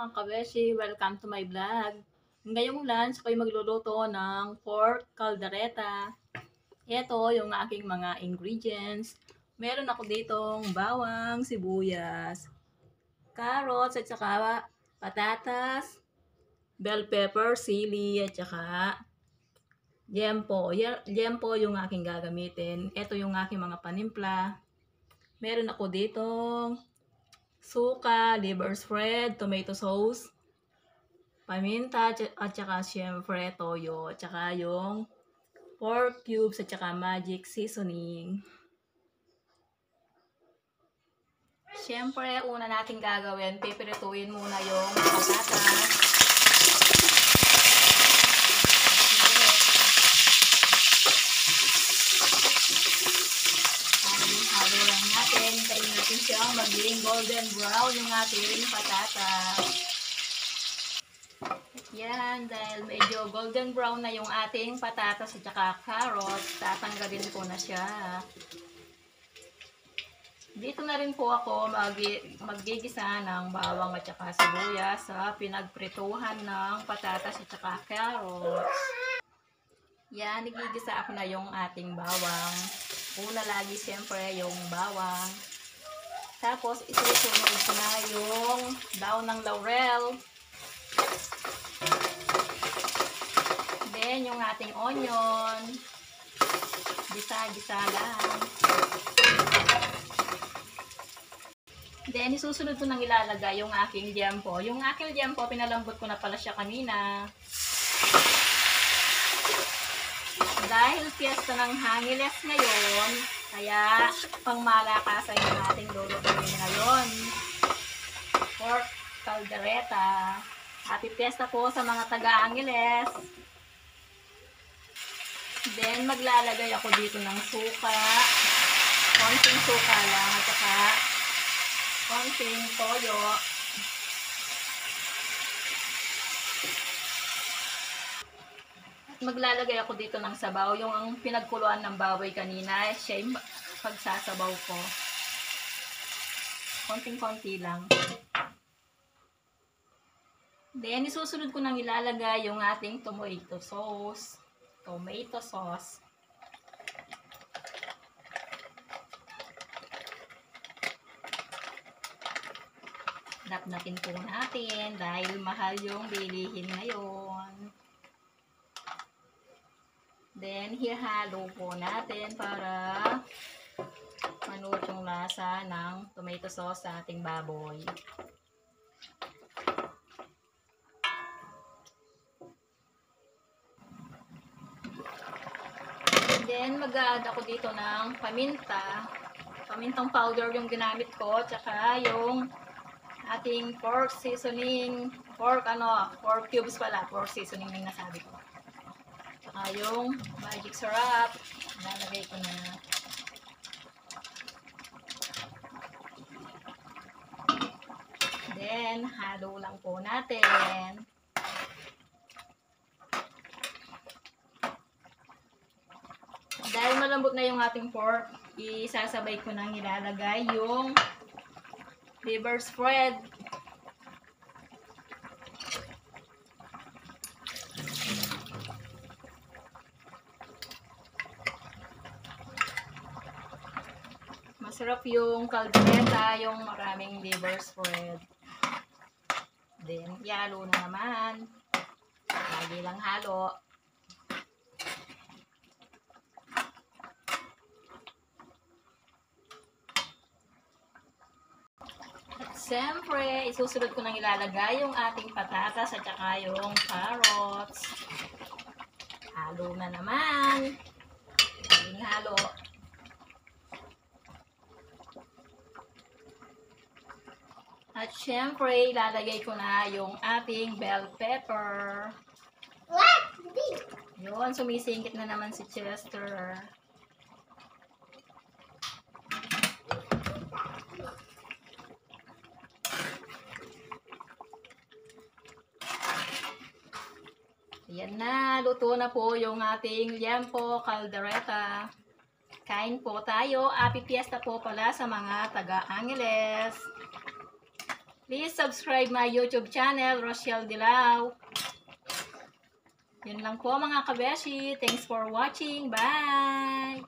mga kabeshi! Welcome to my vlog. Ngayong lunch ako'y magluluto ng pork caldereta. Ito yung aking mga ingredients. Meron ako ditong bawang, sibuyas, carrots at saka patatas, bell pepper, sili at saka yempo. Yempo yung aking gagamitin. Ito yung aking mga panimpla. Meron ako ditong suka, liver spread, tomato sauce, paminta, at saka syempre toyo, at saka yung pork cubes, at saka magic seasoning. Syempre, una natin gagawin, pipirituin muna yung patatas. Halo lang natin, hintayin natin siyang maging golden brown yung ating patatas. Yan, dahil medyo golden brown na yung ating patatas at saka carrots, tatanggalin ko na siya. Dito na rin po ako maggigisa ng bawang at saka sibuyas sa pinagprituhan ng patatas at saka carrots. Yan, nagigisa ako na yung ating bawang. Una lagi siyempre yung bawang. Tapos isusunod ko na yung daon ng laurel. Then yung ating onion. Gisa-gisa lang. Then isusunod ko nang ilalagay yung aking liempo. Yung aking liempo, pinalambot ko na pala siya kanina. Dahil piyesta ng Hangiles ngayon, kaya pangmalakasan yung ating lulutuin ngayon. Pork caldereta. Happy piyesta po sa mga taga-Angeles. Then maglalagay ako dito ng suka. Konting suka lang at saka konting toyo. Maglalagay ako dito ng sabaw. Yung ang pinagkuluan ng baboy kanina, siya yung pagsasabaw ko. Konting-konti lang. Then, isusunod ko nang ilalagay yung ating tomato sauce. Napnatin po natin dahil mahal yung bilihin ngayon. Then, hihalo po natin para manuot yung lasa ng tomato sauce sa ating baboy. Then, mag-a-add ako dito ng paminta. Pamintang powder yung ginamit ko, tsaka yung ating pork seasoning, pork cubes pala, pork seasoning yung nasabi ko. Tsaka yung magic syrup, nalagay ko na. Then, halo lang po natin. Dahil malambot na yung ating pork, isasabay ko nang ilalagay yung liver spread. Masarap yung caldereta, yung maraming liver spread. Then, halo na naman. Lagi lang halo. At siyempre, isusunod ko nang ilalagay yung ating patatas at saka yung carrots. Halo na naman. Laging halo. At syempre, ilalagay ko na yung ating bell pepper. Yun, sumisingkit na naman si Chester. Ayan na, luto na po yung ating liempo caldereta. Kain po tayo. Happy Fiesta po pala sa mga taga-Angeles. Please subscribe my YouTube channel, Rochelle Dilao. Yun lang po mga kabeshi. Thanks for watching. Bye!